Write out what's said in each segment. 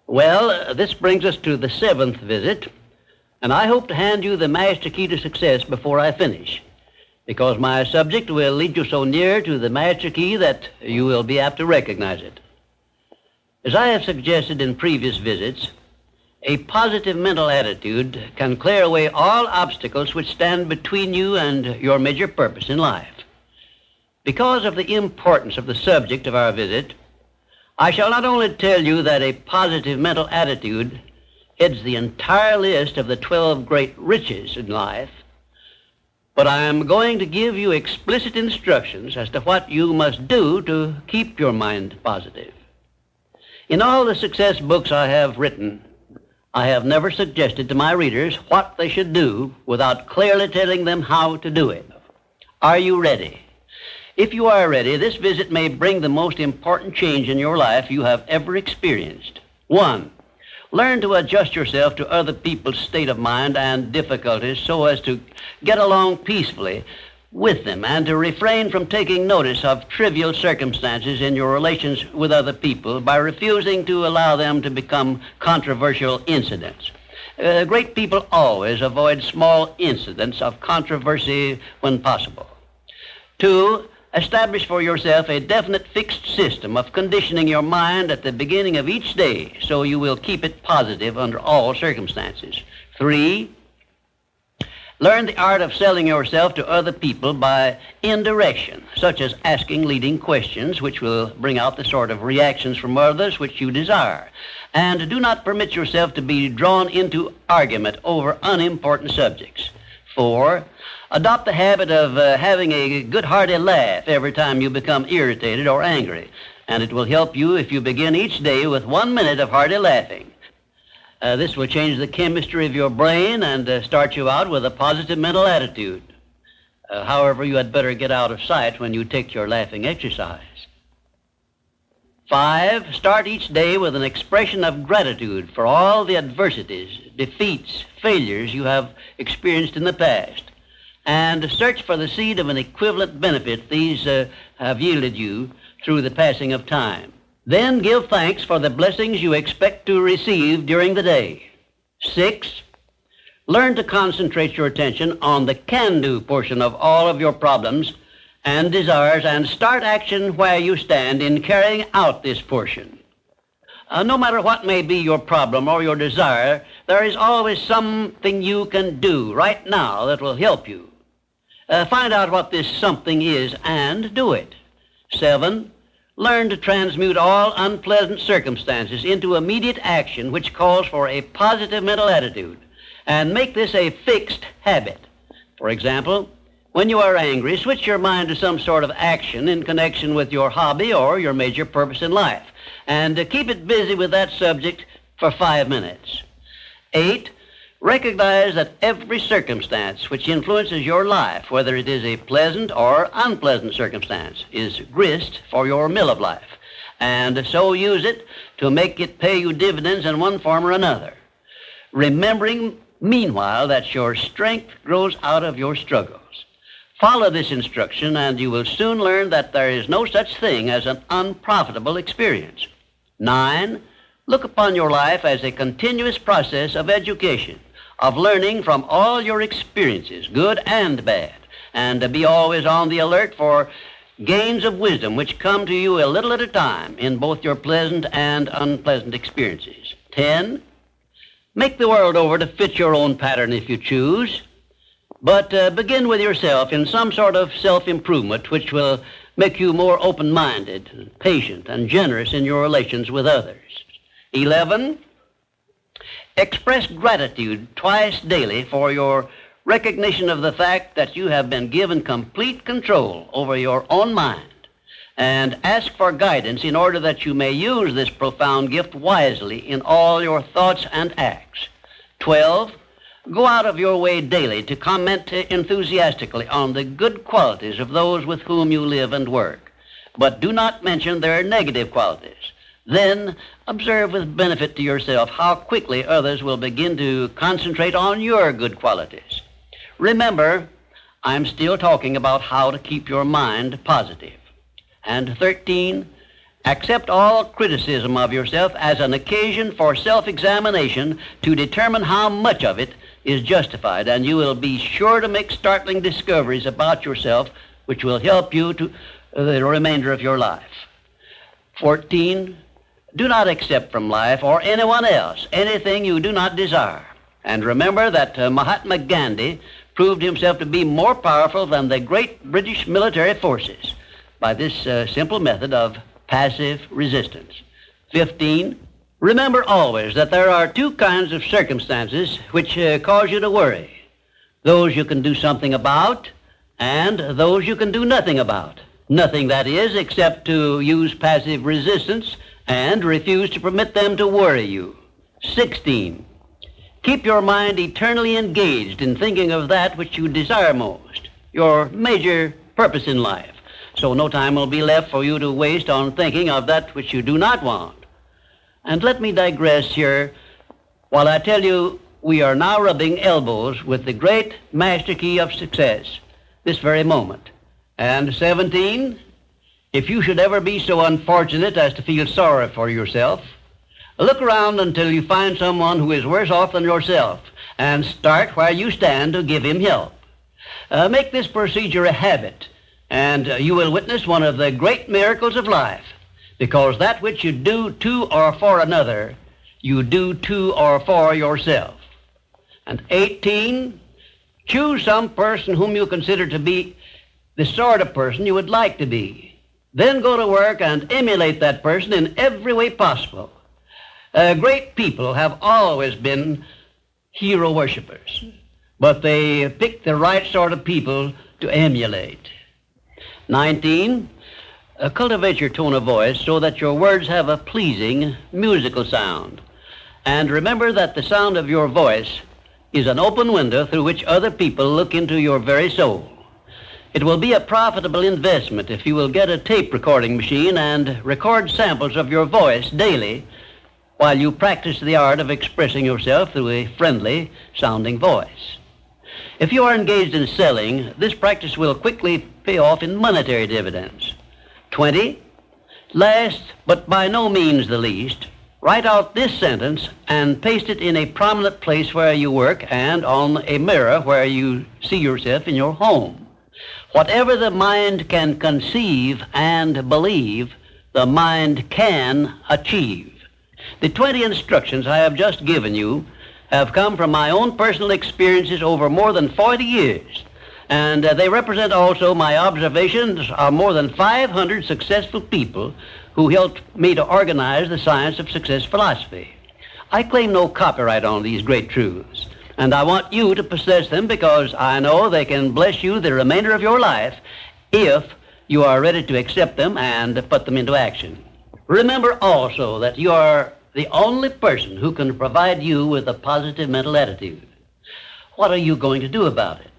Well, this brings us to the seventh visit, and I hope to hand you the master key to success before I finish, because my subject will lead you so near to the master key that you will be apt to recognize it. As I have suggested in previous visits, a positive mental attitude can clear away all obstacles which stand between you and your major purpose in life. Because of the importance of the subject of our visit, I shall not only tell you that a positive mental attitude heads the entire list of the 12 great riches in life, but I am going to give you explicit instructions as to what you must do to keep your mind positive. In all the success books I have written, I have never suggested to my readers what they should do without clearly telling them how to do it. Are you ready? If you are ready, this visit may bring the most important change in your life you have ever experienced. 1. Learn to adjust yourself to other people's state of mind and difficulties so as to get along peacefully with them and to refrain from taking notice of trivial circumstances in your relations with other people by refusing to allow them to become controversial incidents. Great people always avoid small incidents of controversy when possible. 2. Establish for yourself a definite fixed system of conditioning your mind at the beginning of each day so you will keep it positive under all circumstances. 3. Learn the art of selling yourself to other people by indirection, such as asking leading questions which will bring out the sort of reactions from others which you desire. And do not permit yourself to be drawn into argument over unimportant subjects. 4. Adopt the habit of having a good hearty laugh every time you become irritated or angry, and it will help you if you begin each day with 1 minute of hearty laughing. This will change the chemistry of your brain and start you out with a positive mental attitude. However, you had better get out of sight when you take your laughing exercise. 5. Start each day with an expression of gratitude for all the adversities, defeats, failures you have experienced in the past, and search for the seed of an equivalent benefit these have yielded you through the passing of time. Then give thanks for the blessings you expect to receive during the day. 6. Learn to concentrate your attention on the can-do portion of all of your problems and desires and start action where you stand in carrying out this portion. No matter what may be your problem or your desire, there is always something you can do right now that will help you. Find out what this something is and do it. 7. Learn to transmute all unpleasant circumstances into immediate action which calls for a positive mental attitude, and make this a fixed habit. For example, when you are angry, switch your mind to some sort of action in connection with your hobby or your major purpose in life, and keep it busy with that subject for 5 minutes. 8. Recognize that every circumstance which influences your life, whether it is a pleasant or unpleasant circumstance, is grist for your mill of life, and so use it to make it pay you dividends in one form or another, remembering meanwhile that your strength grows out of your struggles. Follow this instruction and you will soon learn that there is no such thing as an unprofitable experience. 9. Look upon your life as a continuous process of education, of learning from all your experiences, good and bad, and be always on the alert for gains of wisdom which come to you a little at a time in both your pleasant and unpleasant experiences. 10. Make the world over to fit your own pattern if you choose, but begin with yourself in some sort of self-improvement which will make you more open-minded, patient, and generous in your relations with others. 11. Express gratitude twice daily for your recognition of the fact that you have been given complete control over your own mind, and ask for guidance in order that you may use this profound gift wisely in all your thoughts and acts. 12. Go out of your way daily to comment enthusiastically on the good qualities of those with whom you live and work, but do not mention their negative qualities. Then observe with benefit to yourself how quickly others will begin to concentrate on your good qualities. Remember, I'm still talking about how to keep your mind positive. And 13, Accept all criticism of yourself as an occasion for self-examination to determine how much of it is justified, and you will be sure to make startling discoveries about yourself which will help you to the remainder of your life. 14, do not accept from life or anyone else anything you do not desire. And remember that Mahatma Gandhi proved himself to be more powerful than the great British military forces by this simple method of passive resistance. 15, remember always that there are two kinds of circumstances which cause you to worry. Those you can do something about and those you can do nothing about. Nothing, that is, except to use passive resistance and refuse to permit them to worry you. 16, keep your mind eternally engaged in thinking of that which you desire most, your major purpose in life, so no time will be left for you to waste on thinking of that which you do not want. And let me digress here while I tell you we are now rubbing elbows with the great master key of success this very moment. And 17, if you should ever be so unfortunate as to feel sorry for yourself, look around until you find someone who is worse off than yourself and start where you stand to give him help. Make this procedure a habit, and you will witness one of the great miracles of life, because that which you do to or for another, you do to or for yourself. And 18, choose some person whom you consider to be the sort of person you would like to be. Then go to work and emulate that person in every way possible. Great people have always been hero worshippers, but they pick the right sort of people to emulate. 19, cultivate your tone of voice so that your words have a pleasing musical sound. And remember that the sound of your voice is an open window through which other people look into your very soul. It will be a profitable investment if you will get a tape recording machine and record samples of your voice daily while you practice the art of expressing yourself through a friendly sounding voice. If you are engaged in selling, this practice will quickly pay off in monetary dividends. 20, last but by no means the least, write out this sentence and paste it in a prominent place where you work and on a mirror where you see yourself in your home. Whatever the mind can conceive and believe, the mind can achieve. The 20 instructions I have just given you have come from my own personal experiences over more than 40 years, and they represent also my observations of more than 500 successful people who helped me to organize the science of success philosophy. I claim no copyright on these great truths, and I want you to possess them because I know they can bless you the remainder of your life if you are ready to accept them and put them into action. Remember also that you are the only person who can provide you with a positive mental attitude. What are you going to do about it?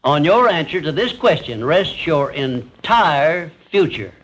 On your answer to this question rests your entire future.